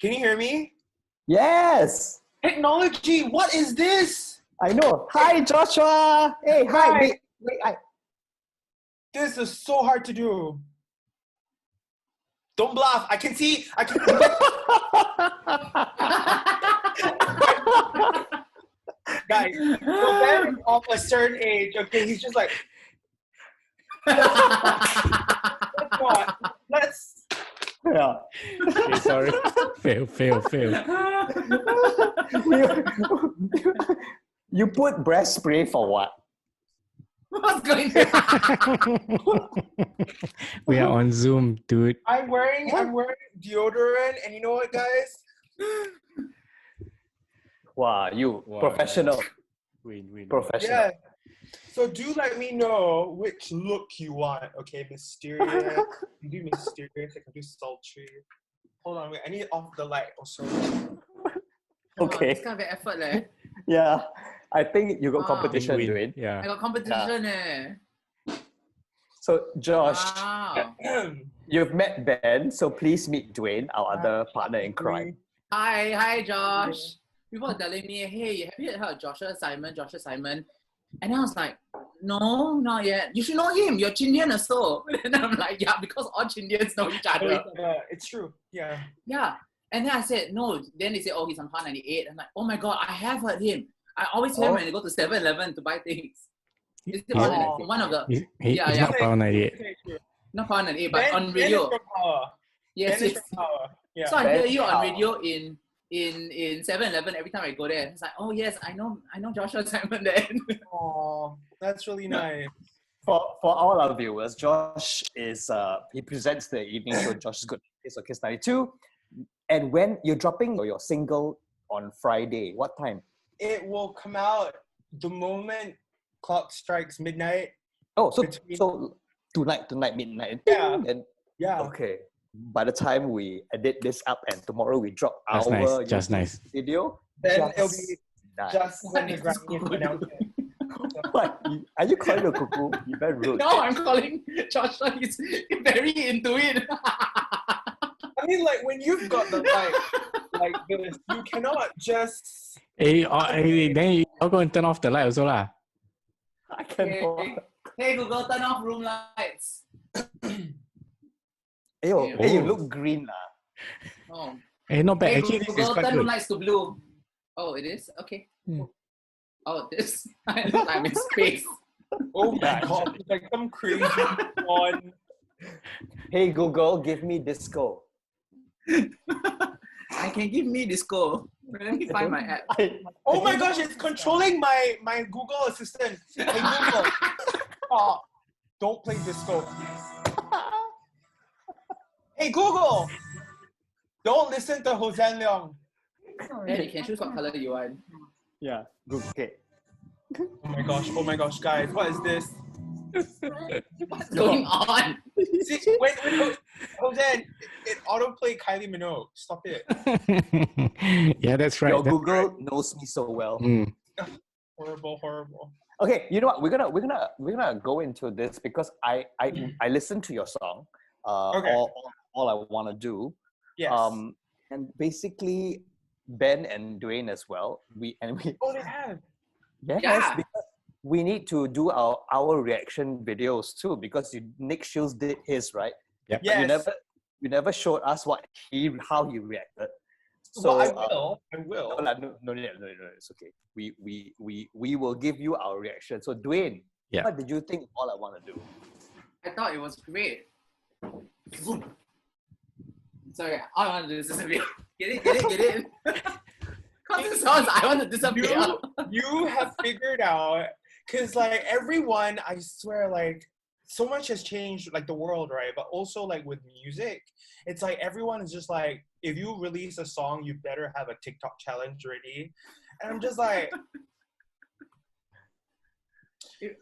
Can you hear me? Yes! Technology, what is this? I know. Hi, Joshua! Hey, hi! Hi. Wait, This is so hard to do. Don't bluff. I can see. Guys, so Ben is of a certain age. Okay, he's just like. Let's. Yeah. Okay, sorry. Fail. You put breast spray for what? What's going on? We are on Zoom, dude. I'm wearing deodorant, and you know what, guys? Wow, professional. Win. Professional. Yeah. So do let me know which look you want. Okay, mysterious. You do mysterious. I can do sultry. Hold on, wait. I need off the light also. Okay. It's kind of an effort, leh. Yeah. I think you got competition, Win. Dwayne. I Yeah. got competition, So, Josh, Wow. you've met Ben, so please meet Dwayne, our other partner in crime. Hi, Josh. People are telling me, hey, have you heard of Joshua Simon? And I was like, no, not yet. You should know him. You're Chindian also. And I'm like, yeah, because all Chindians know each other. It's true. Yeah. Yeah. And then I said, no. Then they say, oh, he's on Par 98. I'm like, oh my God, I have heard him. I always hear him when I go to 7-Eleven to buy things. Is it one of the... He's Yeah. not Power 98. Okay, true. Not Par 98, but Ben- on radio. Ben is from Power. Yes, Ben is yes. from Power. Yeah. So I hear Ben you on Power. radio in 7-Eleven every time I go there. It's like, oh yes, I know Joshua Simon then. Oh, that's really nice. For all our viewers, Josh is he presents the evening show Josh's Good Days on Kiss 92. And when you're dropping your single on Friday, what time? It will come out the moment clock strikes midnight. Oh, so Between- so tonight midnight. Yeah. And, Yeah. okay. By the time we edit this up and tomorrow we drop Just our nice, just YouTube nice. video, Then it'll be nice. just When the it's Grammy good. announcement. What? Are you calling a cuckoo? You very rude. No, I'm calling Joshua. He's very into it. I mean, like when you've got the like this, you cannot just. Hey, then you all go and turn off the light also lah. I cannot. Hey Google, turn off room lights. Hey, Okay. you look green lah. Oh. Hey, not bad. Hey Actually, this is Google, quite turn room good. lights to blue. Oh, it is? Okay. Hmm. Oh, this. I look like I'm in space. Oh my god! It's like some crazy one. Hey Google, give me disco. I can give me disco. Let me find my app. Oh my gosh! It's controlling my Google Assistant. Hey Google, stop! Don't play disco. Hey Google, don't listen to Hosan Leong. Yeah, you can choose what color you want. Yeah, good. Okay. Oh my gosh, guys, what is this? What's going on? See, wait, Hosan, it autoplay Kylie Minogue. Stop it. Yeah, that's right. Your That's Google knows me so well. Mm. Horrible. Okay, you know what? We're gonna go into this because I listened to your song. Okay. All I wanna do. Yes. And basically Ben and Dwayne as well. We Oh, they have. yes, Yeah. because we need to do our reaction videos too because Nick Shields did his, right? Yep. Yes. You never showed us how he reacted. So Well, I will. no, it's okay. We will give you our reaction. So Dwayne, Yeah. what did you think of All I Wanna Do? I thought it was great. Sorry, I want to disappear. Get it? Cause it sounds I want to disappear. You have figured out, because like everyone, I swear, like so much has changed, like the world, right? But also like with music, it's like everyone is just like, if you release a song, you better have a TikTok challenge ready. And I'm just like,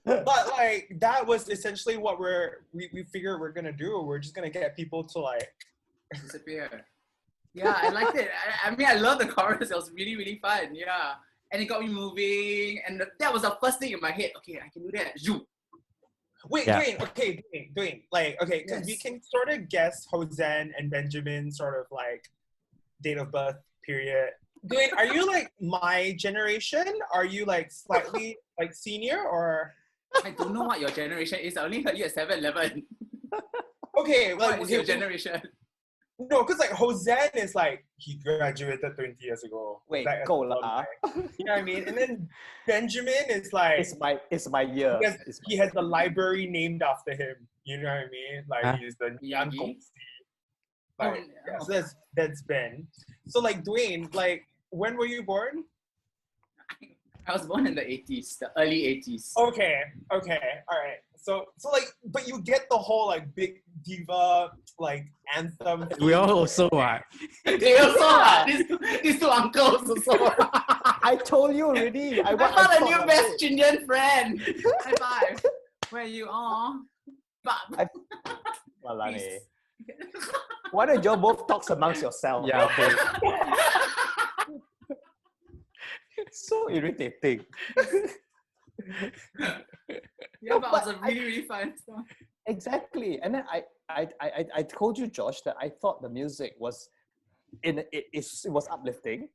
but like that was essentially what we figured we're gonna do. We're just gonna get people to like Disappear. Yeah, I liked it. I mean, I love the chorus. It was really, really fun. Yeah. And it got me moving. And that was the first thing in my head. Okay, I can do that. Zoom. Wait, Yeah. Dwayne. Like, okay, because we Yes. can sort of guess Hosan and Benjamin sort of like date of birth, period. Dwayne, are you like my generation? Are you like slightly like senior or? I don't know what your generation is. I only heard you at 7-Eleven. Okay, like What is your generation? No, because like Hosen is like he graduated 20 years ago. Wait, Like, go lah. you know what I mean? And then Benjamin is like It's my year. he has the library named after him. You know what I mean? Like Huh? he's the Miyagi? young Like, Oh, yeah, so that's Ben. So like Dwayne, like when were you born? I was born in the 80s, the early 80s. Okay, all right. So like, but you get the whole like big diva like anthem. We all also what? They also are. These two uncles also. I told you already. I found a new best Chindian friend. High five. Where you are? But Walane. Why don't you both talk amongst yourselves? Yeah, okay. So irritating. yeah, but it was a really fun song. Exactly. And then I told you, Josh, that I thought the music was it was uplifting.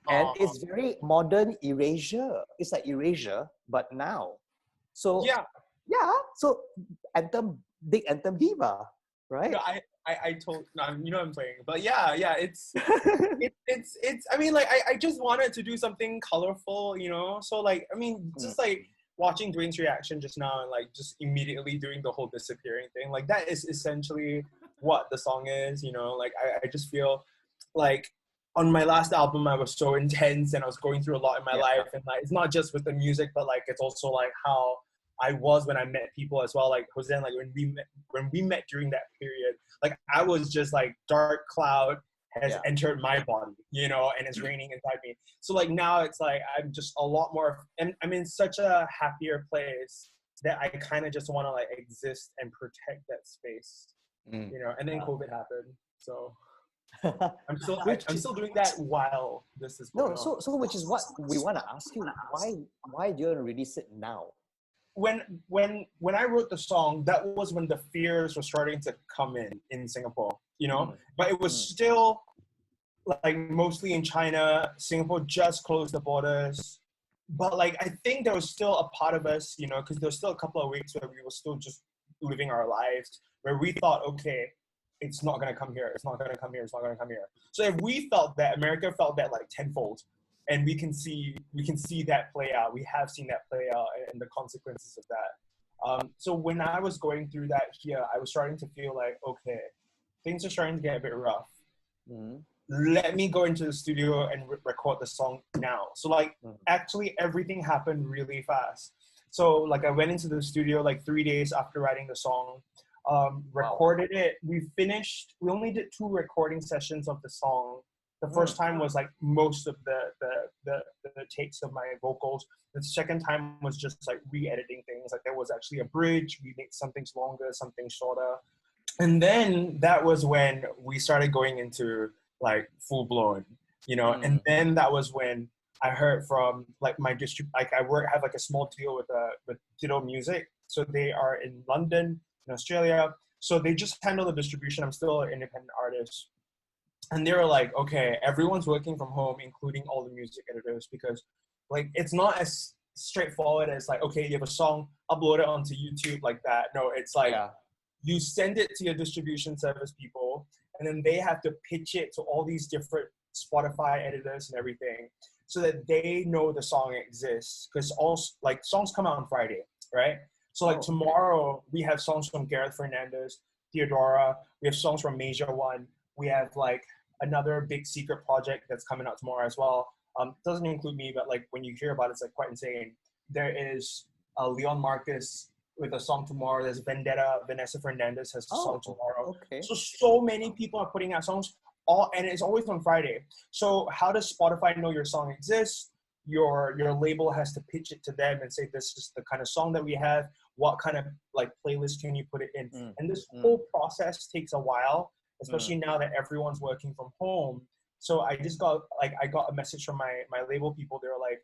And it's very modern erasure. It's like erasure, but now. So Yeah. So big anthem diva, right? No, I told no, you know what I'm playing, but yeah, it's it's. I mean, like I just wanted to do something colorful, you know. So like, I mean, just like watching Dwayne's reaction just now and like just immediately doing the whole disappearing thing, like that is essentially what the song is, you know. Like I just feel like on my last album I was so intense and I was going through a lot in my life, and like it's not just with the music, but like it's also like how I was when I met people as well. Like Hosen, like when we met during that period, like I was just like dark cloud has entered my body, you know, and it's raining inside me. So like now it's like I'm just a lot more, and I'm in such a happier place that I kind of just want to like exist and protect that space, you know. And then COVID happened, so I'm still doing that while this is going on. So which is what we want to ask you. Why do you release it now? When I wrote the song, that was when the fears were starting to come in Singapore, you know, but it was still like mostly in China. Singapore just closed the borders, but like I think there was still a part of us, you know, because there was still a couple of weeks where we were still just living our lives, where we thought, okay, it's not gonna come here, it's not gonna come here, it's not gonna come here. So if we felt that, America felt that like tenfold. And we can see that play out. We have seen that play out and the consequences of that. So when I was going through that here, I was starting to feel like, okay, things are starting to get a bit rough. Let me go into the studio and record the song now. So like actually everything happened really fast. So like I went into the studio like 3 days after writing the song, recorded it. We only did 2 recording sessions of the song. The first time was like most of the takes of my vocals. The second time was just like re-editing things. Like there was actually a bridge. We made some things longer, some things shorter. And then that was when we started going into like full blown, you know. And then that was when I heard from like my have like a small deal with Ditto Music. So they are in London, in Australia. So they just handle the distribution. I'm still an independent artist. And they were like, okay, everyone's working from home, including all the music editors, because like it's not as straightforward as like, okay, you have a song, upload it onto YouTube like that. No, it's like you send it to your distribution service people, and then they have to pitch it to all these different Spotify editors and everything, so that they know the song exists. Because all like songs come out on Friday, right? So like tomorrow we have songs from Gareth Fernandez, Theodora. We have songs from Major One. We have like another big secret project that's coming out tomorrow as well. Doesn't include me, but like when you hear about it, it's like quite insane. There is Leon Marcus with a song tomorrow. There's Vendetta. Vanessa Fernandez has a song tomorrow. Okay. So many people are putting out songs, and it's always on Friday. So how does Spotify know your song exists? Your label has to pitch it to them and say, this is the kind of song that we have. What kind of like playlist can you put it in? And this whole process takes a while, especially now that everyone's working from home. So I got a message from my label people. They were like,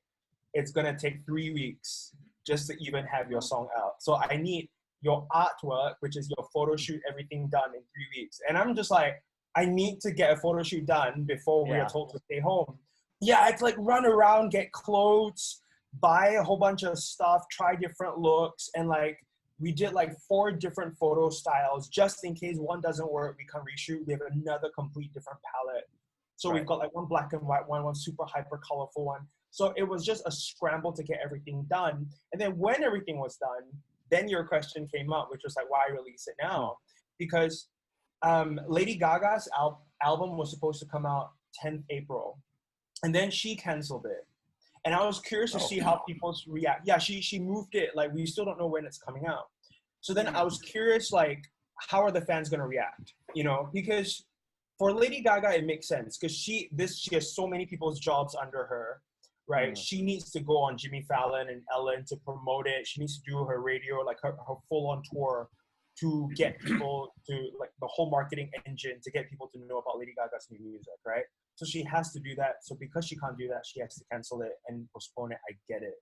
it's gonna take 3 weeks just to even have your song out. So I need your artwork, which is your photo shoot, everything done in 3 weeks. And I'm just like, I need to get a photo shoot done before we are told to stay home. Yeah, it's like run around, get clothes, buy a whole bunch of stuff, try different looks, and like we did like 4 different photo styles just in case one doesn't work, we can reshoot. We have another complete different palette. So we've got like one black and white one super hyper colorful one. So it was just a scramble to get everything done. And then when everything was done, then your question came up, which was like, why release it now? Because Lady Gaga's album was supposed to come out 10th April. And then she canceled it. And I was curious to see how people react. Yeah, she moved it. Like, we still don't know when it's coming out. So then I was curious, like, how are the fans going to react? You know, because for Lady Gaga, it makes sense. Because she has so many people's jobs under her, right? She needs to go on Jimmy Fallon and Ellen to promote it. She needs to do her radio, like her full-on tour to get people to, like, the whole marketing engine to get people to know about Lady Gaga's new music, right? So she has to do that. So because she can't do that, she has to cancel it and postpone it. I get it.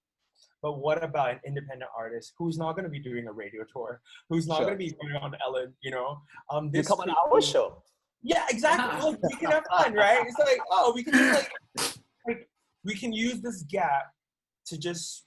But what about an independent artist who's not going to be doing a radio tour, who's not going to be going on Ellen, you know? This come on our show. Yeah, exactly. Like, we can have fun, right? It's like, oh, we can just like we can use this gap to just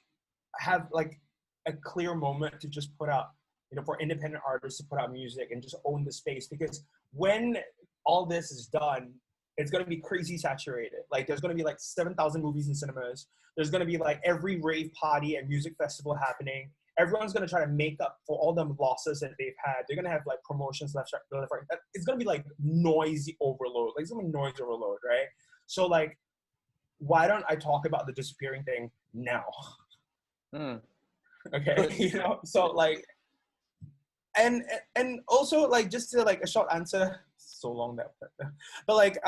have like a clear moment to just put out, you know, for independent artists to put out music and just own the space. Because when all this is done, it's going to be crazy saturated. Like, there's going to be like 7,000 movies in cinemas. There's going to be like every rave party and music festival happening. Everyone's going to try to make up for all the losses that they've had. They're going to have like promotions left, right. It's going to be like noisy overload. Like, it's going to be noise overload, right? So like, why don't I talk about the disappearing thing now? Okay, you know, so like, and also like, just to like a short answer, so long that, but like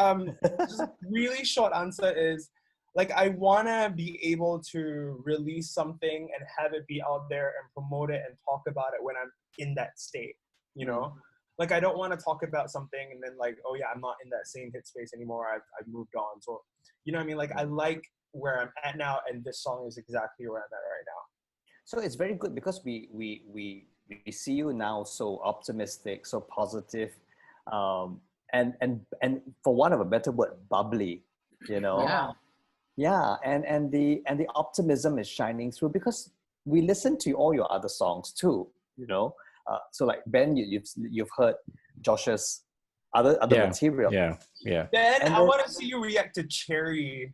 just a really short answer is like, I want to be able to release something and have it be out there and promote it and talk about it when I'm in that state, you know? Like, I don't want to talk about something and then like, oh yeah, I'm not in that same headspace anymore. I've moved on. So, you know what I mean? Like, I like where I'm at now, and this song is exactly where I'm at right now. So it's very good because we see you now so optimistic, so positive, and for want of a better word, bubbly, you know. Yeah, and the optimism is shining through because we listen to all your other songs too, you know. So like Ben, you've heard Josh's other material. Yeah. Ben, And I want to see you react to Cherry.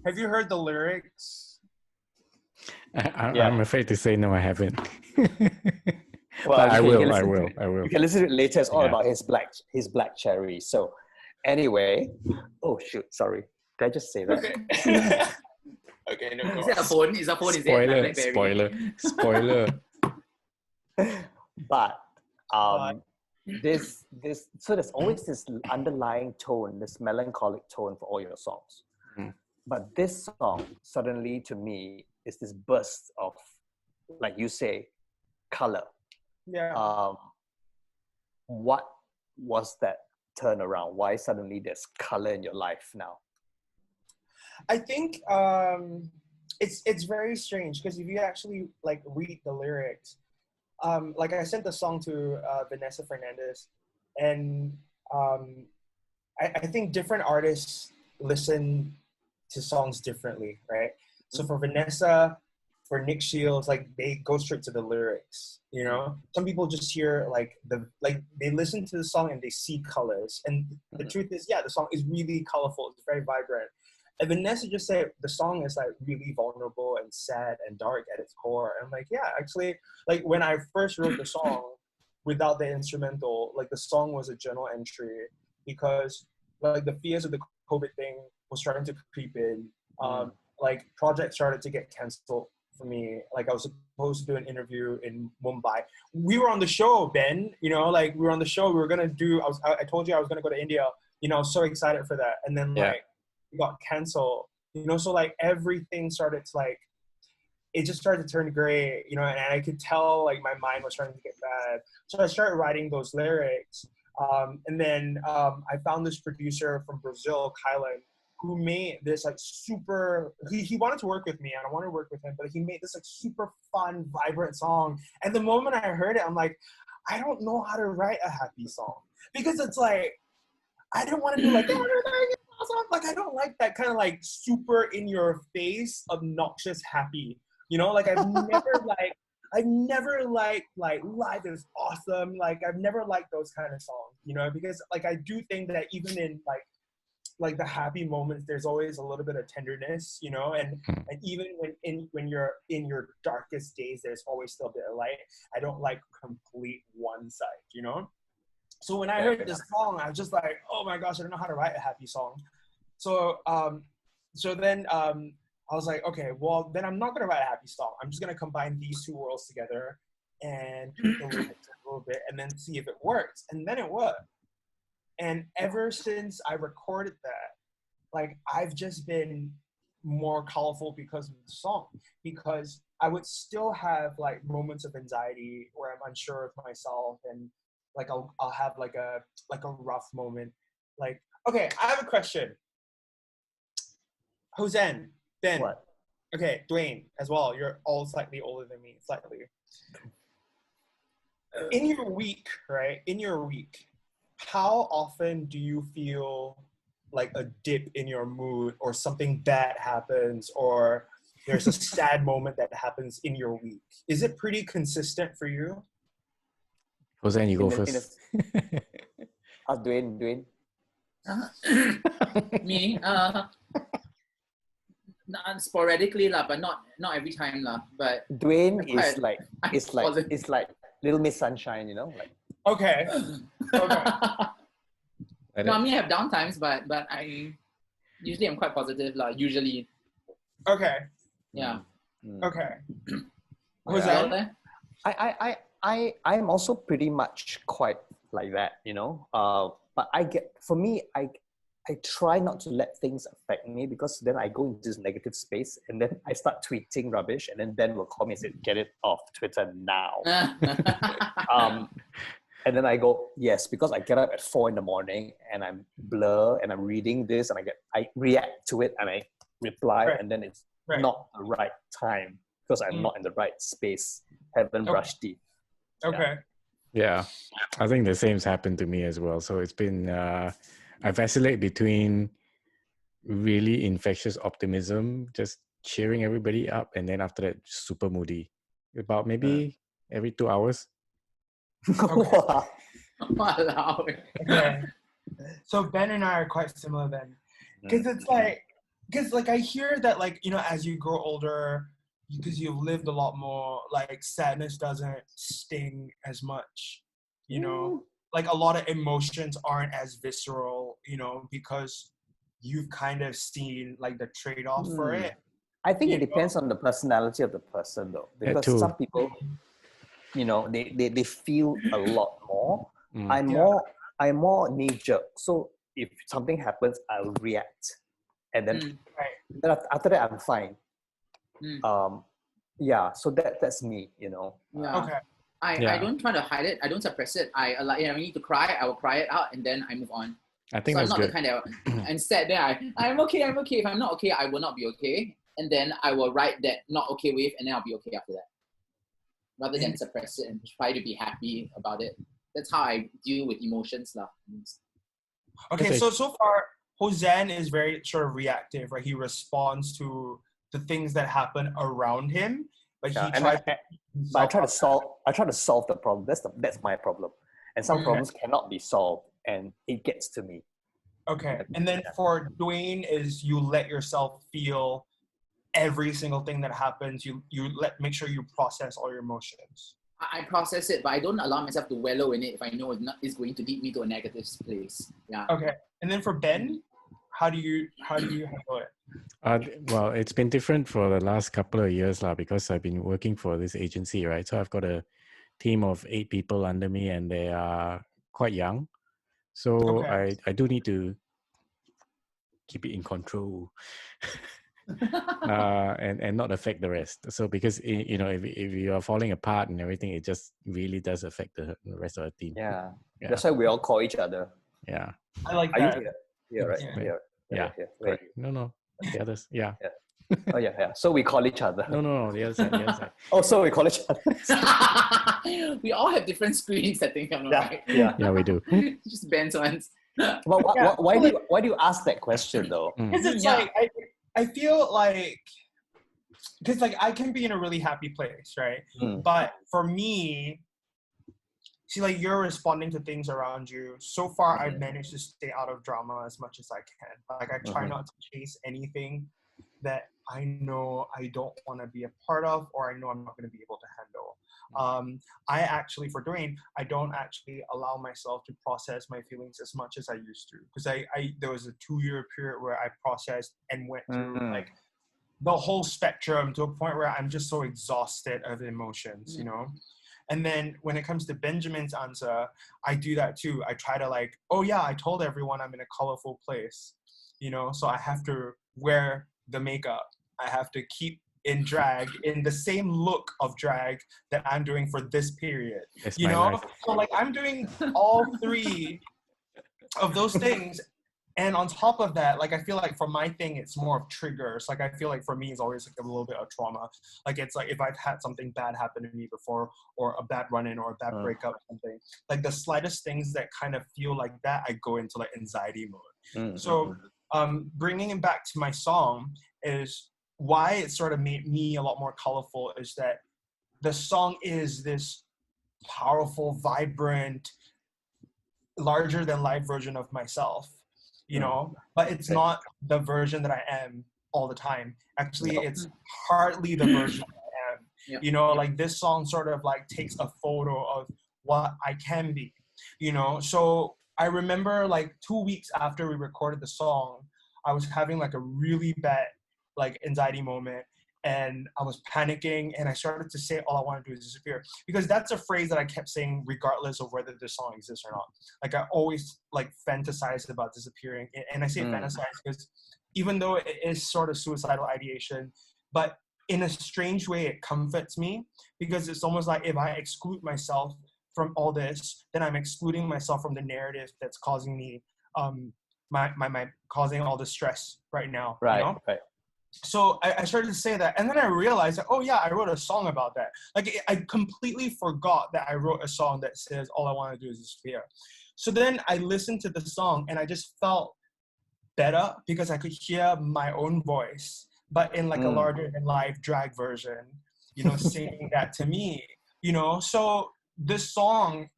Have you heard the lyrics? I'm afraid to say no, I haven't. Well, I will. You can listen to it later. It's all about his black cherry. So anyway, oh shoot, sorry. Did I just say that? Okay. Okay, no. Is it a phone? Is a phone? Spoiler. But this so there's always this underlying tone, this melancholic tone for all your songs. But this song suddenly to me is this burst of, like you say, color. Yeah. What was that turnaround? Why suddenly there's color in your life now? I think it's very strange because if you actually like read the lyrics, like I sent the song to Vanessa Fernandez, and I think different artists listen to songs differently, right? So for Vanessa, for Nick Shields, like they go straight to the lyrics, you know? Some people just hear like they listen to the song and they see colors. And the truth is, yeah, the song is really colorful. It's very vibrant. And Vanessa just said the song is like really vulnerable and sad and dark at its core. And I'm like, yeah, actually, like when I first wrote the song without the instrumental, like the song was a journal entry because like the fears of the COVID thing was starting to creep in. Like projects started to get canceled for me. Like I was supposed to do an interview in Mumbai. We were on the show, Ben, you know, like we were on the show. We were going to do, I told you I was going to go to India, you know, I was so excited for that. And then like it got canceled, you know, so like everything started to like, it just started to turn gray, you know, and I could tell like my mind was starting to get bad. So I started writing those lyrics. And then I found this producer from Brazil, Kylan, who made this like super, he wanted to work with me and I wanted to work with him, but he made this like super fun, vibrant song. And the moment I heard it, I'm like, I don't know how to write a happy song because it's like, I didn't want to do like everything is awesome. Like I don't like that kind of like super in your face, obnoxious happy. You know, like I've never liked like life is awesome. Like I've never liked those kind of songs, you know, because like I do think that even in like the happy moments, there's always a little bit of tenderness, you know, and even when you're in your darkest days, there's always still a bit of light. I don't like complete one side, you know. So when I heard this song, I was just like, oh my gosh, I don't know how to write a happy song. So then I was like, okay, well then I'm not gonna write a happy song. I'm just gonna combine these two worlds together and tweak the lyrics a little bit and then see if it works. And then it worked. And ever since I recorded that, like I've just been more colorful because of the song. Because I would still have like moments of anxiety where I'm unsure of myself, and like I'll have like a rough moment. Like, okay, I have a question. Hosen, Ben. What? Okay, Dwayne as well. You're all slightly older than me, slightly. In your week, right? In your week, how often do you feel like a dip in your mood or something bad happens or there's a sad moment that happens in your week? Is it pretty consistent for you? Jose, you go first. Ask Dwayne. Me, sporadically lah, but not every time lah. But Dwayne quite- is like Little Miss Sunshine, you know, like. Okay. Okay. no, I mean I have down times, but I usually I'm quite positive lah. Usually, Okay. yeah. Okay. Was Hosen? there? I'm also pretty much quite like that, you know. But I try not to let things affect me, because then I go into this negative space and then I start tweeting rubbish, and then Ben will call me and say, "Get it off Twitter now." And then I go, yes, because I get up at 4 a.m. and I'm blur and I'm reading this and I react to it and I reply, Right. and then it's Right. not the right time because I'm not in the right space. Haven't brushed teeth. Okay. Yeah, I think the same's happened to me as well. So it's been, I vacillate between really infectious optimism, just cheering everybody up, and then after that, super moody. About maybe every 2 hours. Wow. Walao. Okay. So Ben and I are quite similar then. Because it's like, I hear that like, you know, as you grow older, because you've lived a lot more, like sadness doesn't sting as much, you know? Like a lot of emotions aren't as visceral, you know, because you've kind of seen like the trade-off for it. I think You it depends on the personality of the person, though, Yeah, because too. some people, you know, they feel a lot more. I'm Yeah. more knee jerk. So if something happens, I'll react, and then after that I'm fine. Yeah. So that's me, you know. Yeah. Okay. I don't try to hide it. I don't suppress it. I need to cry. I will cry it out, and then I move on. I think So I'm that's not good. the kind that and said there I'm okay. If I'm not okay, I will not be okay, and then I will write that not okay with, and then I'll be okay after that. Rather than suppress it and try to be happy about it. That's how I deal with emotions lah. Okay, so far, Hosen is very sort of reactive, right? He responds to the things that happen around him, but he tries But I try to solve the problem. That's my problem. And some problems cannot be solved, and it gets to me. Okay, and then for Dwayne is you let yourself feel every single thing that happens. You make sure you process all your emotions. I process it, but I don't allow myself to wallow in it if I know it's going to lead me to a negative place. Yeah. Okay, and then for Ben, how do you handle it? Well, it's been different for the last couple of years because I've been working for this agency, right? So I've got a team of 8 people under me, and they are quite young. So I do need to keep it in control. And not affect the rest. So because you know, if you are falling apart and everything, it just really does affect the rest of the team. Yeah. That's why we all call each other. Yeah. I like Are that. you here? Right. Yeah. Yeah. Where are Correct. No. The others. Yeah. Oh yeah. So we call each other. No. The other side. Oh, so we call each other. We all have different screen settings, right? Yeah. Yeah, we do. Just Ben's ones. But Yeah, why do you ask that question though? because it's Yeah. like I feel like because like I can be in a really happy place, right? Mm. But for me, see, like you're responding to things around you. So far, I've managed to stay out of drama as much as I can. Like I try not to chase anything that I know I don't want to be a part of, or I know I'm not going to be able to handle. I actually, for Dwayne, I don't actually allow myself to process my feelings as much as I used to, because I there was a 2-year period where I processed and went through like the whole spectrum to a point where I'm just so exhausted of emotions, you know. And then when it comes to Benjamin's answer, I do that too. I try to like, oh yeah, I told everyone I'm in a colorful place, you know, so I have to wear the makeup. I have to keep in drag, in the same look of drag that I'm doing for this period, That's you my know? life. So like I'm doing all 3 of those things. And on top of that, like I feel like for my thing, it's more of triggers. Like I feel like for me, it's always like a little bit of trauma. Like it's like if I've had something bad happen to me before, or a bad run-in, or a bad breakup, or something. Like the slightest things that kind of feel like that, I go into like anxiety mode. So bringing it back to my song is why it sort of made me a lot more colorful. Is that the song is this powerful, vibrant, larger than life version of myself, you know, but it's not the version that I am all the time. Actually, it's hardly the version I am. You know, like this song sort of like takes a photo of what I can be, you know. So I remember like 2 weeks after we recorded the song, I was having like a really bad like anxiety moment, and I was panicking, and I started to say all I want to do is disappear, because that's a phrase that I kept saying regardless of whether the song exists or not. Like I always like fantasized about disappearing, and I say fantasize because even though it is sort of suicidal ideation, but in a strange way it comforts me, because it's almost like if I exclude myself from all this, then I'm excluding myself from the narrative that's causing me my causing all the stress right now, you know? Right. So I started to say that, and then I realized that, oh yeah, I wrote a song about that. Like I completely forgot that I wrote a song that says all I want to do is disappear. So then I listened to the song, and I just felt better because I could hear my own voice, but in like a larger than life drag version, you know, singing that to me, you know. So this song,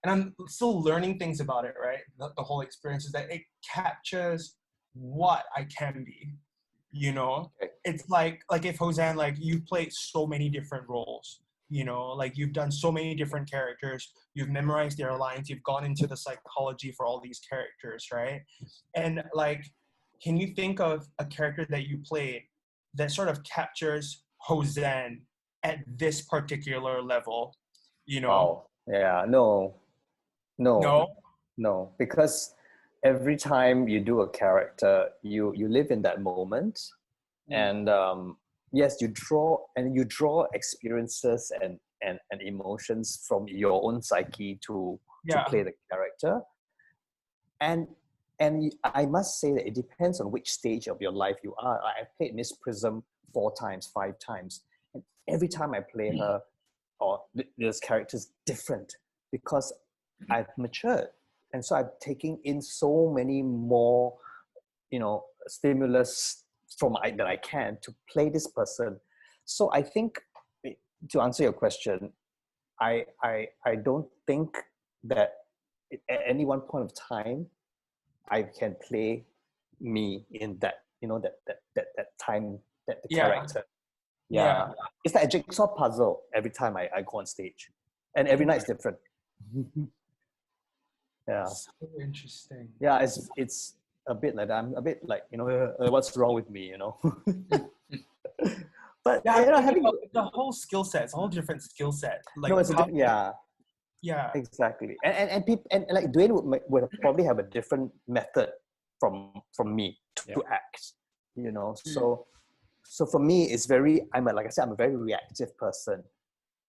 and I'm still learning things about it, right? The whole experience is that it captures what I can be. You know, it's like if Hosean, like you've played so many different roles, you know, like you've done so many different characters, you've memorized their lines, you've gone into the psychology for all these characters, right? And like, can you think of a character that you played that sort of captures Hosean at this particular level, you know? Yeah, no, because every time you do a character, you live in that moment, and yes, you draw experiences and emotions from your own psyche to play the character, and I must say that it depends on which stage of your life you are. I've played Miss Prism 4 times, 5 times, and every time I play her or this character is different, because I've matured. And so I'm taking in so many more, you know, stimulus that I can to play this person. So I think, to answer your question, I don't think that at any one point of time I can play me in that, you know, that time, that the character. Yeah. It's like a jigsaw puzzle every time I go on stage, and every night is different. Yeah. So interesting. Yeah, it's a bit like that. I'm a bit like, you know, what's wrong with me, you know? But yeah, you know, having the whole skill set, it's a whole different skill set. Like, no, it's yeah, exactly. And people, and like Dwayne would probably have a different method from me to act, you know. So for me, it's very, like I said, I'm a very reactive person.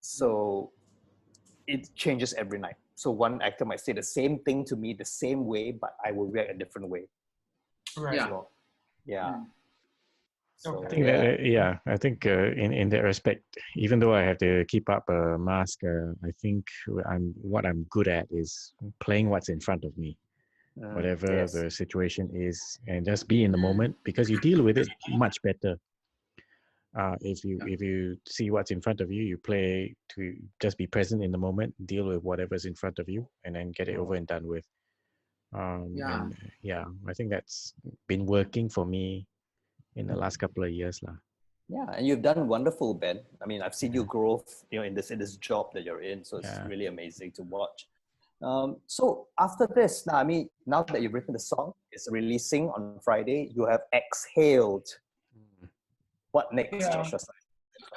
So it changes every night. So one actor might say the same thing to me the same way, but I will react a different way. Right. So, yeah. So, I think I think in that respect, even though I have to keep up a mask, I think what I'm good at is playing what's in front of me. whatever Yes. the situation is, and just be in the moment, because you deal with it much better. If you see what's in front of you, you play to just be present in the moment, deal with whatever's in front of you, and then get it over and done with. And I think that's been working for me in the last couple of years, lah. Yeah, and you've done wonderful, Ben. I mean, I've seen you grow, in this job that you're in, so it's really amazing to watch. So after this, now that you've written the song, it's releasing on Friday. You have exhaled. What next, Joshua?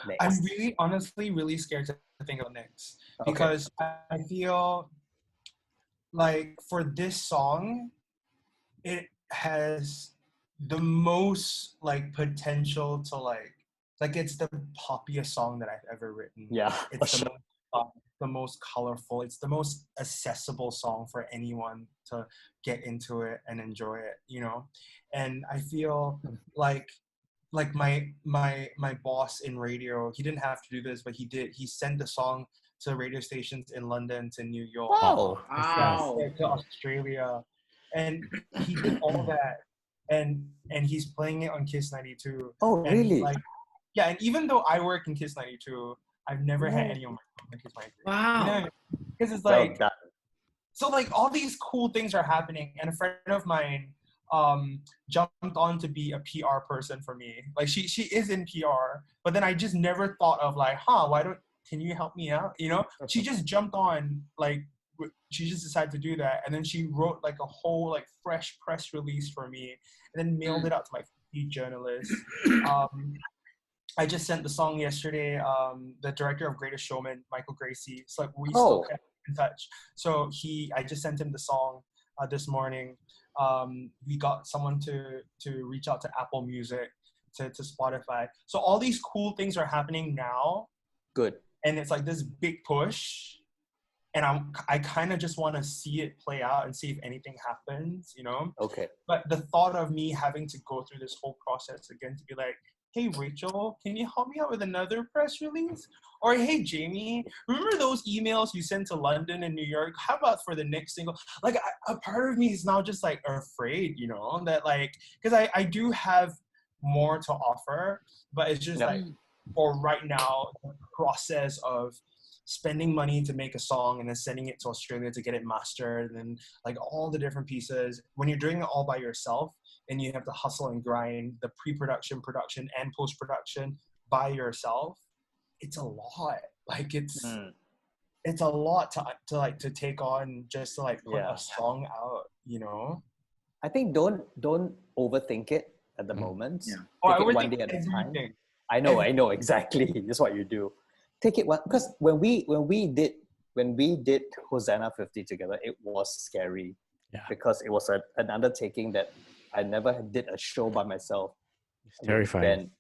Next. I'm honestly really scared to think about next, because I feel like for this song, it has the most like potential to like it's the poppiest song that I've ever written. Yeah, it's the most colorful. It's the most accessible song for anyone to get into it and enjoy it, And I feel like my boss in radio, he didn't have to do this, but he did. He sent the song to radio stations in London, to New York, wow. to Australia, and he did all that, and he's playing it on Kiss 92. Oh, really? And even though I work in Kiss 92, I've never had any of my Kiss 92. Wow. Because it's like, so like all these cool things are happening, and a friend of mine jumped on to be a PR person for me. Like she is in PR, but then I just never thought of like, can you help me out? She just jumped on, like she just decided to do that, and then she wrote like a whole like fresh press release for me, and then mailed it out to my journalists. I just sent the song yesterday. The director of Greatest Showman, Michael Gracie, it's like we still kept in touch. So I just sent him the song this morning. We got someone to reach out to Apple Music, to Spotify. So all these cool things are happening now. Good. And it's like this big push. And I kind of just want to see it play out and see if anything happens, Okay. But the thought of me having to go through this whole process again to be like, hey, Rachel, can you help me out with another press release? Or, hey, Jamie, remember those emails you sent to London and New York? How about for the next single? Like, a part of me is now just, like, afraid, that, like, because I do have more to offer, but it's just, like, for right now, the process of spending money to make a song and then sending it to Australia to get it mastered, and then, like, all the different pieces, when you're doing it all by yourself, and you have to hustle and grind the pre-production, production, and post-production by yourself, it's a lot. Like it's a lot to take on just to like put a song out, I think don't overthink it at the moment. Yeah. Take it one day at a time. I know exactly. That's what you do. Take it one, because when we did Hosanna 50 together, it was scary. Yeah. Because it was an undertaking that I never did a show by myself. It's terrifying.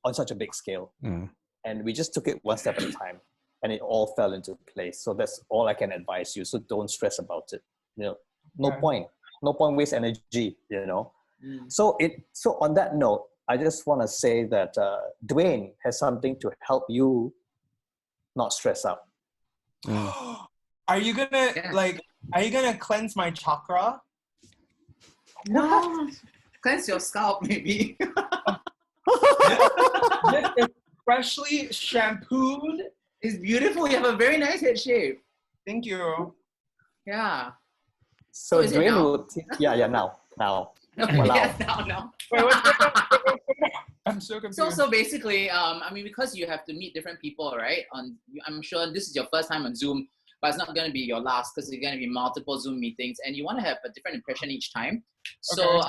On such a big scale. Mm. And we just took it one step at a time, and it all fell into place. So that's all I can advise you. So don't stress about it. No point waste energy, So on that note, I just want to say that Dwayne has something to help you not stress out. Are you gonna cleanse my chakra? No. Cleanse your scalp, maybe. This is freshly shampooed. It's beautiful. You have a very nice head shape. Thank you. Yeah. So Dwayne will now. Yes, now. Wait, what's I'm so confused. So basically, because you have to meet different people, right? I'm sure this is your first time on Zoom, but it's not going to be your last, because there's going to be multiple Zoom meetings, and you want to have a different impression each time. So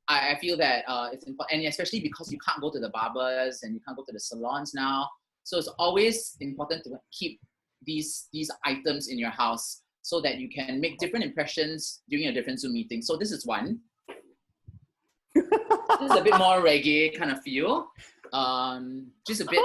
I feel that it's important, and especially because you can't go to the barbers and you can't go to the salons now. So it's always important to keep these items in your house so that you can make different impressions during a different Zoom meeting. So this is one. This is a bit more reggae kind of feel. Just a bit,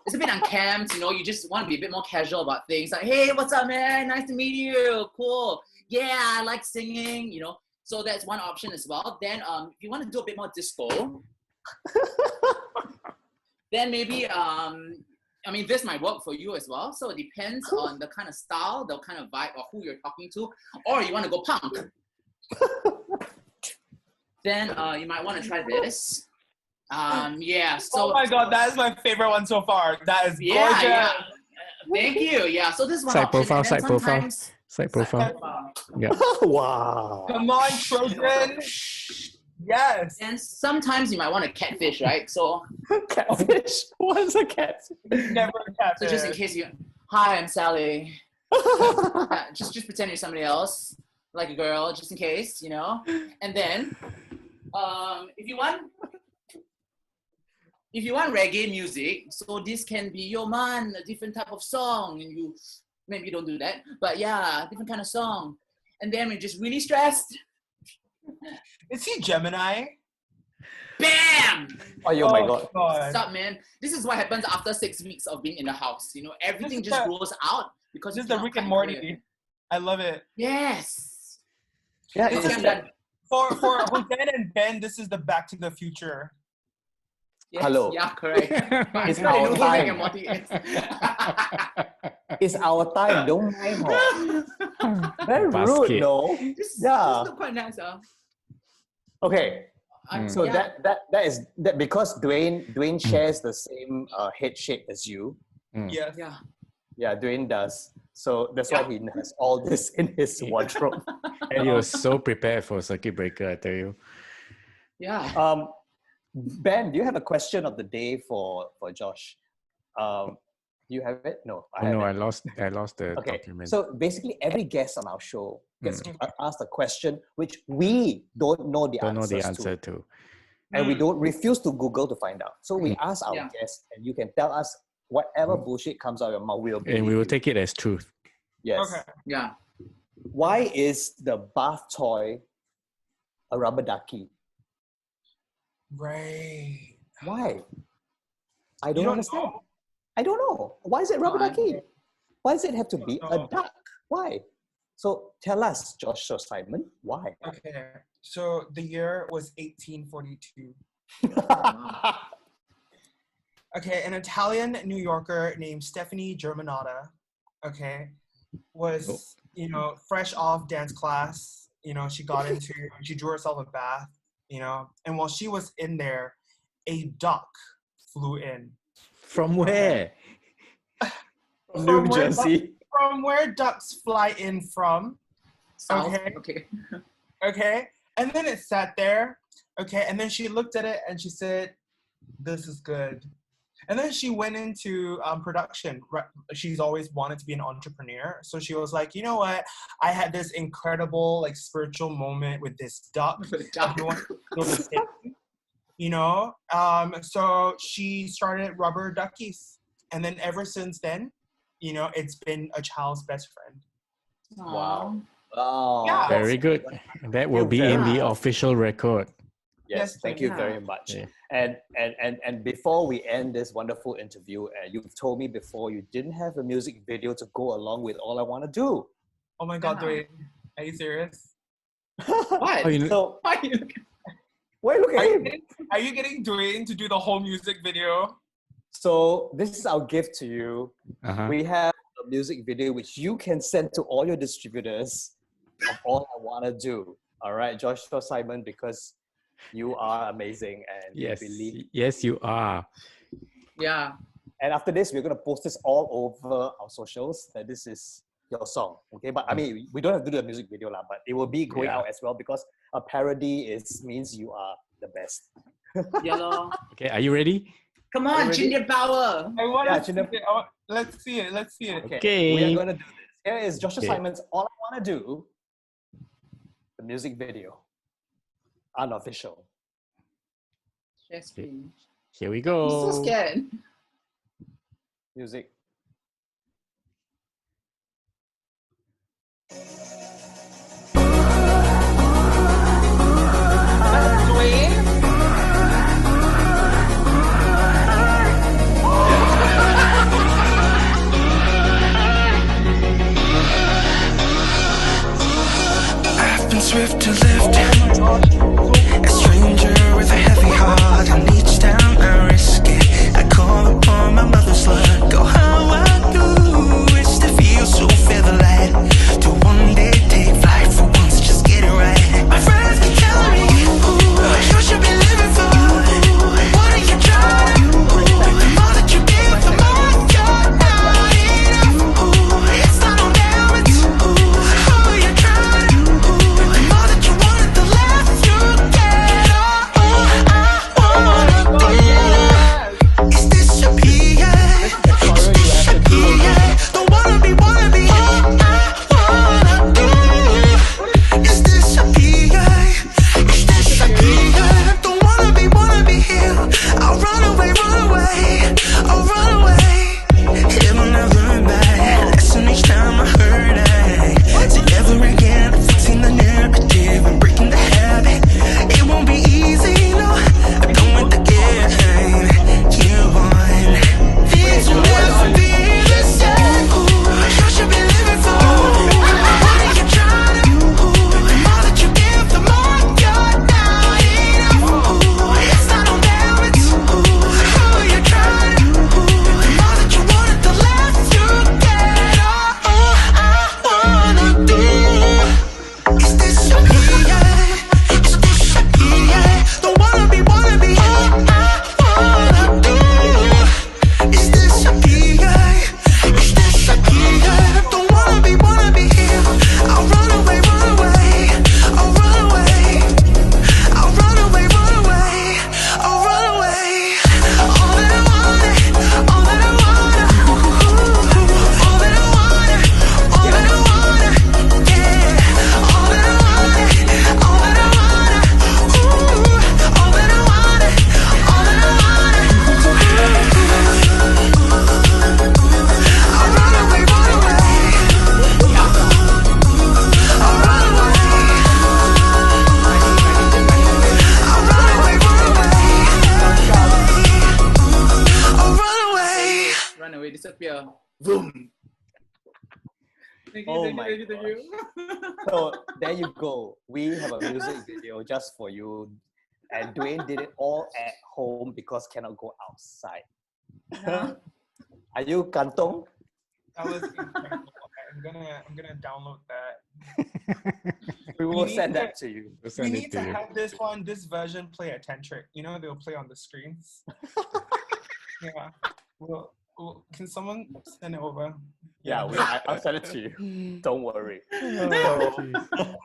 it's a bit unkempt, you just want to be a bit more casual about things. Like, hey, what's up, man? Nice to meet you. Cool. Yeah, I like singing, So that's one option as well. Then if you want to do a bit more disco, then maybe I mean, this might work for you as well. So it depends on the kind of style, the kind of vibe, or who you're talking to. Or you want to go punk. Then you might want to try this. Yeah. So. Oh my God, that is my favorite one so far. That is gorgeous. Yeah. Thank you. Yeah. So this one. Side option, profile, and then side profile. sometimes- Side profile. Yeah. Wow. Come on, Trojan. Yes. And sometimes you might want to catfish, right? So, Catfish? What's a catfish? Never so catfish. just in case you, hi, I'm Sally. Just pretend you're somebody else, like a girl, just in case, you know. And then, if you want reggae music, so this can be Yo Man, a different type of song, and you maybe don't do that, but yeah, different kind of song. And then we're just really stressed. Is he Gemini? Bam! Oh my God. What's up, man? This is what happens after 6 weeks of being in the house. You know, everything just grows out because This you is the cannot Rick and find Morty. clear. I love it. Yes. Yeah, Okay, it's I'm done. For Hussein and Ben, this is the Back to the Future. Yes. Hello. Yeah, correct. It's I know our who Rick time. and Morty is. It's our time. Don't mind her. Very Basket. rude, no? This Yeah. look quite nice, Okay. So yeah. that because Dwayne shares the same head shape as you. Yes. Yeah. Yeah, Dwayne does. So that's why he has all this in his wardrobe. And he was so prepared for circuit breaker, I tell you. Yeah. Ben, do you have a question of the day for Josh? You have it? No, Oh, no, haven't. I lost the Okay, document. so basically every guest on our show gets asked a question which we don't know the Don't know the answers answer to. to. And we don't refuse to Google to find out. So we ask our Yeah. guests and you can tell us whatever bullshit comes out of your mouth, we'll And we will believe you. take it as truth. Yes. Okay. Yeah. Why is the bath toy a rubber ducky? Right. Why? I You don't don't understand. know? I don't know. Why is it rubber I ducky? Why does it have to be a know. duck? Why? So tell us, Josh or Simon, why? Okay. So the year was 1842. Okay, an Italian New Yorker named Stephanie Germanotta, okay, was, you know, fresh off dance class. You know, she drew herself a bath, you know, and while she was in there, a duck flew in. From where? From From New where Jersey. From where ducks fly in from, South. Okay. Okay. okay? And then it sat there, okay? And then she looked at it and she said, this is good. And then she went into production. She's always wanted to be an entrepreneur. So she was like, you know what? I had this incredible, like, spiritual moment with this duck. Everyone feels the same, you know? So she started Rubber Duckies. And then ever since then, you know, it's been a child's best friend. Wow. Oh, Yeah. Very good. That will be in the official record. Yes, thank you Yeah. very much. Yeah. And before we end this wonderful interview, you've told me before you didn't have a music video to go along with All I Want to Do. Oh my God, Yeah. Dwayne. Are you serious? What? Oh, you- So Why you look- why look Are at you, him? getting, are you getting Dwayne to do the whole music video? So this is our gift to you. Uh-huh. We have a music video which you can send to all your distributors of All I Want to Do. All right, Joshua Simon, because you are amazing and Yes. we believe. Yes, you are. Yeah. And after this, we're going to post this all over our socials that this is your song. Okay, but I mean, we don't have to do the music video, but it will be going Yeah. out as well because a parody means you are the best. Yellow. Okay, are you ready? Come Are you on, ready? Ginger Power. I want Yeah, to see Chinna- it. Let's see it. Let's see it. Okay. We are going to do this. Here is Joshua Okay. Simon's All I Want to Do, the music video. Unofficial. Yes, please. Here we I'm go. so scared. Music. Dwayne? I've been swift to lift, a stranger with a heavy heart, and each time I risk it, I call upon my mother's blood. Go disappear. Boom. Thank you, Oh thank my you, thank you. So there you go. We have a music video just for you. And Dwayne did it all at home because cannot go outside. Are you kantong? That was incredible. I'm gonna download that. We will need send to- that to you. We'll We send need it to to you. have this version play a tantric. You know, they'll play on the screens. Yeah. Can someone send it over? Yeah, I'll send it to you. Don't worry. Oh, jeez.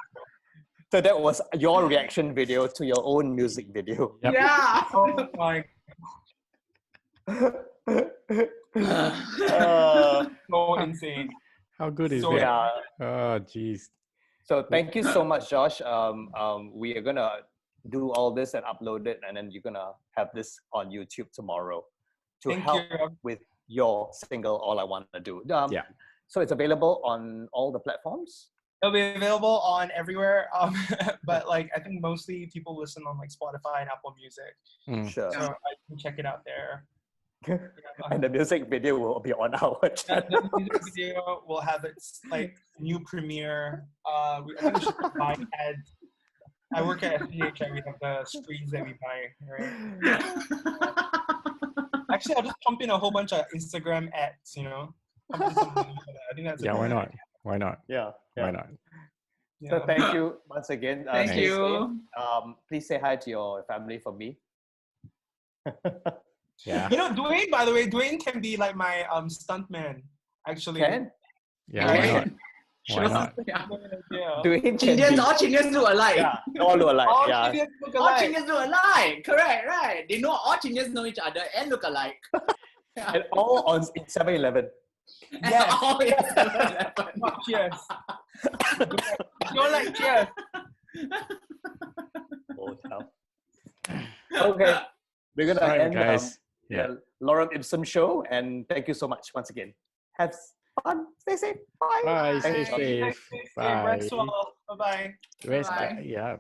So that was your reaction video to your own music video. Yep. Yeah. Oh my, so insane. How good is So that? Yeah. Oh, jeez. So thank you so much, Josh. We are gonna do all this and upload it, and then you're gonna have this on YouTube tomorrow to Thank help you. with your single "All I Want to Do." Yeah. So it's available on all the platforms. It'll be available on everywhere. But like I think mostly people listen on like Spotify and Apple Music. Mm. Sure. So I can check it out there. And the music video will be on our channel. The music video will have its like new premiere. I think we should buy ads. I work at FPH and we have the screens that we buy, right? Actually, I'll just pump in a whole bunch of Instagram ads, you know? Pump in some money for that. I think that's a Yeah, why good not? idea. Why not? Yeah. Why not? So Yeah. thank you once again. Thank Stay you. safe. Please say hi to your family for me. Yeah. You know, Dwayne, by the way, Dwayne can be like my stuntman, actually. Ken? Yeah, why not? Why Sure. not? Yeah. Yeah. Dwayne can Chindians, be. all Chindians look alike. Yeah, all look alike. All Yeah. Chinese look All alike. Chindians look alike. Correct, right? They know all Chindians know each other and look alike. Yeah. And all on 7-Eleven. Yes. Oh, yes. 7-Eleven. Oh, cheers. You're like cheers. Oh, hell. Okay. We're going to All right, end guys. Yeah. the Lorem Ipsum show. And thank you so much once again. Have fun. Stay safe. Bye. Bye. Stay Thanks, Josh. safe. Stay safe. Bye. Rest well. Bye-bye. Rest. Bye. Yeah.